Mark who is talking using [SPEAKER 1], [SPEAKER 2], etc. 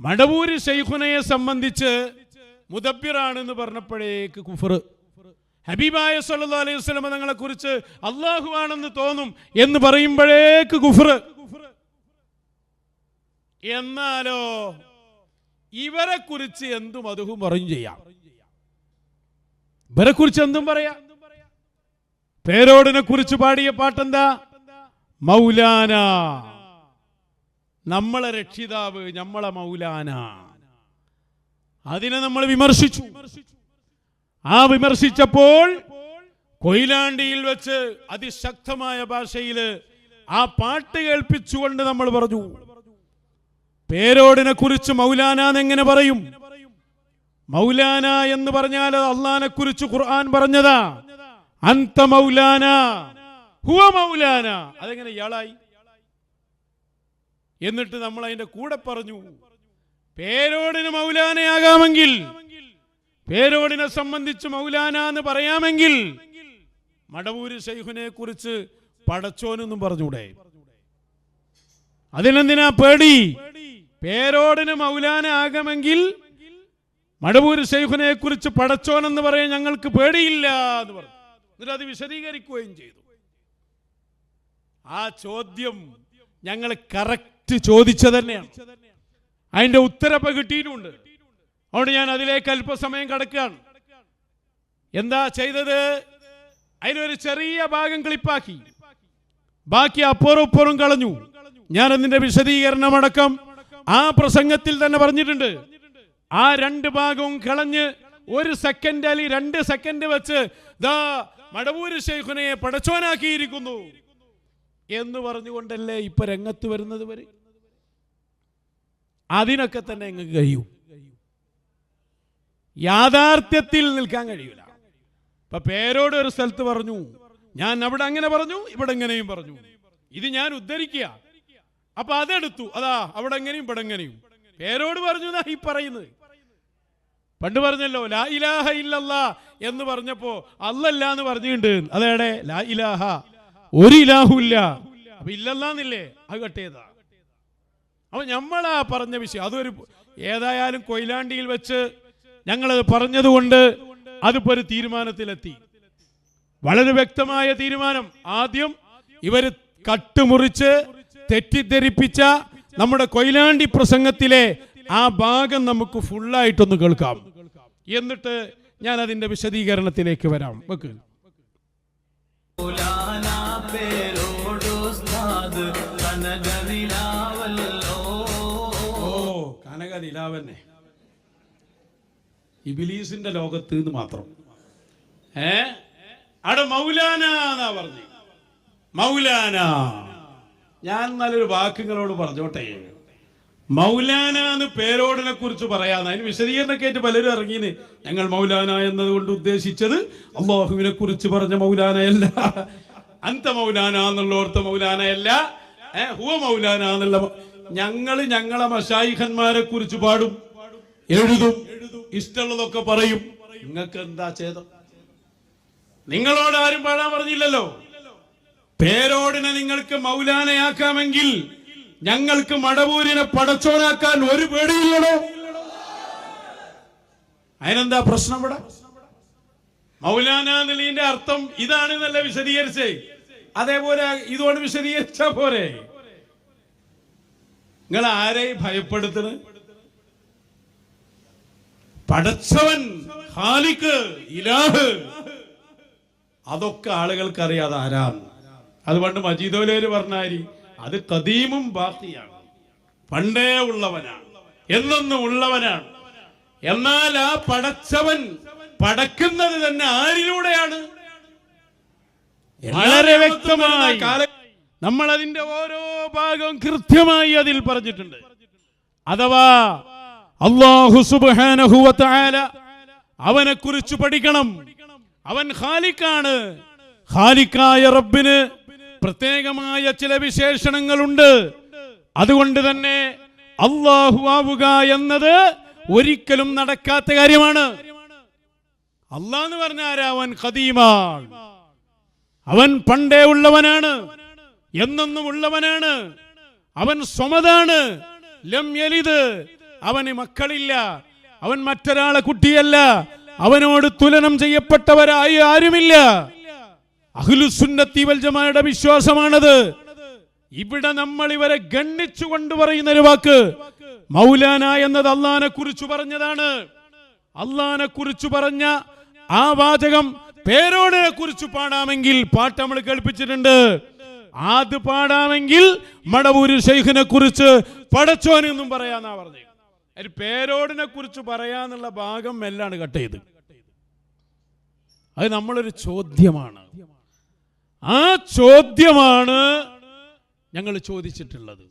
[SPEAKER 1] മടവൂര് ശൈഖുനയെ സംബന്ധിച്ച് മുദബ്ബിറാണെന്ന് പറഞ്ഞപ്പോഴേക്ക് കുഫർ. ഹബീബായ സല്ലല്ലാഹു അലൈഹി വസല്ലം തങ്ങളെ കുറിച്ച് അല്ലാഹു ആണെന്ന് തോന്നും എന്ന് പറയുമ്പോഴേക്ക് കുഫർ. എന്നാലോ ഇവരെ കുറിച്ച് എന്തും അതും പറയും ചെയ്യാം. ഇവരെ കുറിച്ച് എന്തും പറയാം. പേരോടിനെ കുറിച്ച് പാടിയ പാട്ടെന്താ? മൗലാന, നമ്മളെ രക്ഷിതാവ്, നമ്മളെ മൗലാന. അതിനെ നമ്മൾ വിമർശിച്ചു. ആ വിമർശിച്ചപ്പോൾ കൊയിലാണ്ടിയിൽ വെച്ച് അതിശക്തമായ ഭാഷയിൽ ആ പാട്ട് കേൾപ്പിച്ചുകൊണ്ട് നമ്മൾ പറഞ്ഞു, പേരോടിനെ കുറിച്ച് മൗലാന എങ്ങനെ പറയും? മൗലാന എന്ന് പറഞ്ഞാൽ അള്ളാഹിനെ കുറിച്ച് ഖുർആൻ പറഞ്ഞതാ, അന്ത മൗലാന ഹുവ മൗലാന. അതെങ്ങനെ ഇയാളായി? എന്നിട്ട് നമ്മൾ അതിന്റെ കൂടെ പറഞ്ഞു, പേരോടിന് മൗലാനയാകാമെങ്കിൽ, പേരോടിനെ സംബന്ധിച്ച് മൗലാന എന്ന് പറയാമെങ്കിൽ മടവൂര് ശൈഖുനെ കുറിച്ച് പടച്ചോനെന്നും പറഞ്ഞൂടെ? അതിനെന്തിനാ പേടി? പേരോടിന് മൗലാന ആകാമെങ്കിൽ മടവൂര് ശൈഖുനെ കുറിച്ച് പടച്ചോനെന്ന് പറയാൻ ഞങ്ങൾക്ക് പേടിയില്ല എന്ന് പറഞ്ഞു. എന്നിട്ട് അത് വിശദീകരിക്കുകയും ചെയ്തു. ആ ചോദ്യം ഞങ്ങൾ കറക്റ്റ് ചോദിച്ചത് തന്നെയാണ്. അതിന്റെ ഉത്തരപ്പ് കിട്ടിയിട്ടുമുണ്ട്. അതുകൊണ്ട് ഞാൻ അതിലേക്ക് അല്പസമയം കടക്കുകയാണ്. എന്താ ചെയ്തത്? അതിലൊരു ചെറിയ ഭാഗം ക്ലിപ്പാക്കി, ബാക്കി അപ്പുറം കളഞ്ഞു. ഞാൻ അതിന്റെ വിശദീകരണമടക്കം ആ പ്രസംഗത്തിൽ തന്നെ പറഞ്ഞിട്ടുണ്ട്. ആ രണ്ട് ഭാഗവും കളഞ്ഞ് 1 സെക്കൻഡ് അല്ലെങ്കിൽ 2 സെക്കൻഡ് വെച്ച് ദാ മടവൂര് ശൈഖുനെ പടച്ചോനാക്കിയിരിക്കുന്നു എന്ന് പറഞ്ഞുകൊണ്ടല്ലേ ഇപ്പൊ രംഗത്ത് വരുന്നത് വരെ. അതിനൊക്കെ തന്നെ നിങ്ങൾക്ക് കഴിയും. യാഥാർത്ഥ്യത്തിൽ നിൽക്കാൻ കഴിയൂല. ഇപ്പൊ പേരോട് ഒരു സ്ഥലത്ത് പറഞ്ഞു, ഞാൻ അവിടെ അങ്ങനെ പറഞ്ഞു, ഇവിടെ എങ്ങനെയും പറഞ്ഞു. ഇത് ഞാൻ ഉദ്ധരിക്കുക. അപ്പൊ അതെടുത്തു, അതാ അവിടെ എങ്ങനെയും ഇവിടെ എങ്ങനെയും. പേരോട് പറഞ്ഞു എന്നാ ഈ പറയുന്നത്. പണ്ട് പറഞ്ഞല്ലോ ലാ ഇലാഹ ഇല്ലല്ലാ എന്ന് പറഞ്ഞപ്പോ അല്ലല്ല എന്ന് പറഞ്ഞിട്ടുണ്ട്. അതേടെ ലാ ഇലാഹ, ഒരു ഇലാഹുല്ല. അപ്പൊ ഇല്ലല്ലാന്നില്ലേ, അത് കട്ടേതാ. അപ്പൊ നമ്മളാ പറഞ്ഞ വിഷയം അതൊരു ഏതായാലും കൊയിലാണ്ടിയിൽ വെച്ച് ഞങ്ങളത് പറഞ്ഞതുകൊണ്ട് അതിപ്പോ ഒരു തീരുമാനത്തിലെത്തി. വളരെ വ്യക്തമായ തീരുമാനം. ആദ്യം ഇവര് കട്ടുമുറിച്ച് തെറ്റിദ്ധരിപ്പിച്ച നമ്മുടെ കൊയിലാണ്ടി പ്രസംഗത്തിലെ ആ ഭാഗം നമുക്ക് ഫുള്ളായിട്ടൊന്ന് കേൾക്കാം. എന്നിട്ട് ഞാൻ അതിന്റെ വിശദീകരണത്തിലേക്ക് വരാം. വെക്ക്. കനകനിലാവന്നെ ഇബിലീസിന്റെ ലോകത്ത് നിന്ന് മാത്രം. അവിടെ മൗലാന എന്നാ പറഞ്ഞു. മൗലാന, ഞാൻ നല്ലൊരു വാക്കുകളോട് പറഞ്ഞോട്ടെ. മൗലാന എന്ന് പേരോടിനെ കുറിച്ച് പറയാന്ന് അതിന് വിശദീകരണമൊക്കെ ആയിട്ട് പലരും ഇറങ്ങിന്. ഞങ്ങൾ മൗലാന എന്നതുകൊണ്ട് ഉദ്ദേശിച്ചത് അല്ലാഹുവിനെ കുറിച്ച് പറഞ്ഞ മൗലാനയല്ല, അന്ത മൗലാന എന്നുള്ളോർത്ത മൗലാനയല്ല, ഹുവ മൗലാന എന്നുള്ള. ഞങ്ങളെ മശായിഖന്മാരെ കുറിച്ച് പാടും, എഴുതും, ഇഷ്ടമുള്ളതൊക്കെ പറയും. നിങ്ങൾക്ക് എന്താ ഛേദം? നിങ്ങളോട് ആരും പാടാൻ പറഞ്ഞില്ലല്ലോ. പേരോടിനെ നിങ്ങൾക്ക് മൗലാനയാക്കാമെങ്കിൽ ഞങ്ങൾക്ക് മടവൂരിനെ പടച്ചോനാക്കാൻ ഒരു പേടിയില്ലടോ. അതിനെന്താ പ്രശ്നം? ഇവിടെ മൗലാന എന്നതിന്റെ അർത്ഥം ഇതാണെന്നല്ല വിശദീകരിച്ചേ. അതേപോലെ ഇതുകൊണ്ട് വിശദീകരിച്ചാ പോരെ. നിങ്ങൾ ആരെയും ഭയപ്പെടുത്തണ്? പടച്ചവൻ, ഖാലിഖ്, ഇലാഹ്, അതൊക്കെ ആളുകൾക്ക് അറിയാതെ ആരാണ്. അതുകൊണ്ട് മജീദോലേര് പറഞ്ഞാരി അത് ഖദീമും ബാഖിയാണ്, പണ്ടേ ഉള്ളവനാണ്, എന്നെന്നും ഉള്ളവനാണ്. എന്നാൽ ആ പടച്ചവൻ പടക്കുന്നത് തന്നെ ആരിലൂടെയാണ്? വളരെ വ്യക്തമായി നമ്മൾ അതിന്റെ ഓരോ ഭാഗവും കൃത്യമായി അതിൽ പറഞ്ഞിട്ടുണ്ട്. അഥവാ അല്ലാഹു സുബ്ഹാനഹു വ തആല അവനെ കുറിച്ച് പഠിക്കണം. അവൻ ഖാലിഖാണ്. ഖാലിഖായ റബ്ബിന് പ്രത്യേകമായ ചില വിശേഷണങ്ങളുണ്ട്. അതുകൊണ്ട് തന്നെ അല്ലാഹു ആവുക എന്നത് ഒരിക്കലും നടക്കാത്ത കാര്യമാണ്. അല്ലാഹ് എന്ന് പറഞ്ഞാൽ ആരാ? അവൻ ഖദീമാണ്, അവൻ പണ്ടേ ഉള്ളവനാണ്, എന്നെന്നും ഉള്ളവനാണ്. അവൻ സ്വമദാണ്, ലം യലിദ് അവന് മക്കളില്ല, അവൻ മറ്റൊരാളെ കുട്ടിയല്ല, അവനോട് തുലനം ചെയ്യപ്പെട്ടവരായി ആരുമില്ല. അഹ്ലുസുന്നത്തി വൽ ജമാഅയുടെ വിശ്വാസമാണത്. ഇവിടെ നമ്മൾ ഇവരെ ഗണ്ണിച്ചുകൊണ്ട് പറയുന്ന ഒരു വാക്ക് മൗലാന എന്നത് അള്ളാനെ കുറിച്ച് പറഞ്ഞതാണ്. അള്ളാനെ കുറിച്ച് പറഞ്ഞ ആ വാചകം പേരോടിനെ കുറിച്ച് പാടാമെങ്കിൽ പാട്ട് നമ്മൾ കേൾപ്പിച്ചിട്ടുണ്ട്. അത് പാടാമെങ്കിൽ മടവൂര് ശൈഖിനെ കുറിച്ച് പടച്ചോനെന്നും പറയാന്നാ പറഞ്ഞത്. ഒരു പേരോടിനെ കുറിച്ച് പറയാന്നുള്ള ഭാഗം എല്ലാം കട്ട് ചെയ്ത്. അത് നമ്മളൊരു ചോദ്യമാണ്. ആ ചോദ്യമാണ് ഞങ്ങൾ ചോദിച്ചിട്ടുള്ളത്.